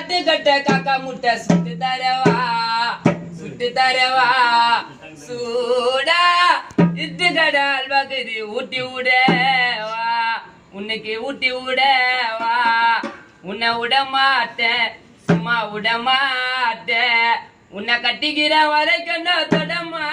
கட்ட காக்கா முட்டை சுட்டு தரவா சூடா இட்டு கடை அல்வாக்குது ஊட்டி விடவா உன்னைக்கு ஊட்டி விடவா உன்னை விட மாட்டேன் சும்மா விட மாட்டேன் உன்னை கட்டிக்கிற வரைக்கும் தொடமா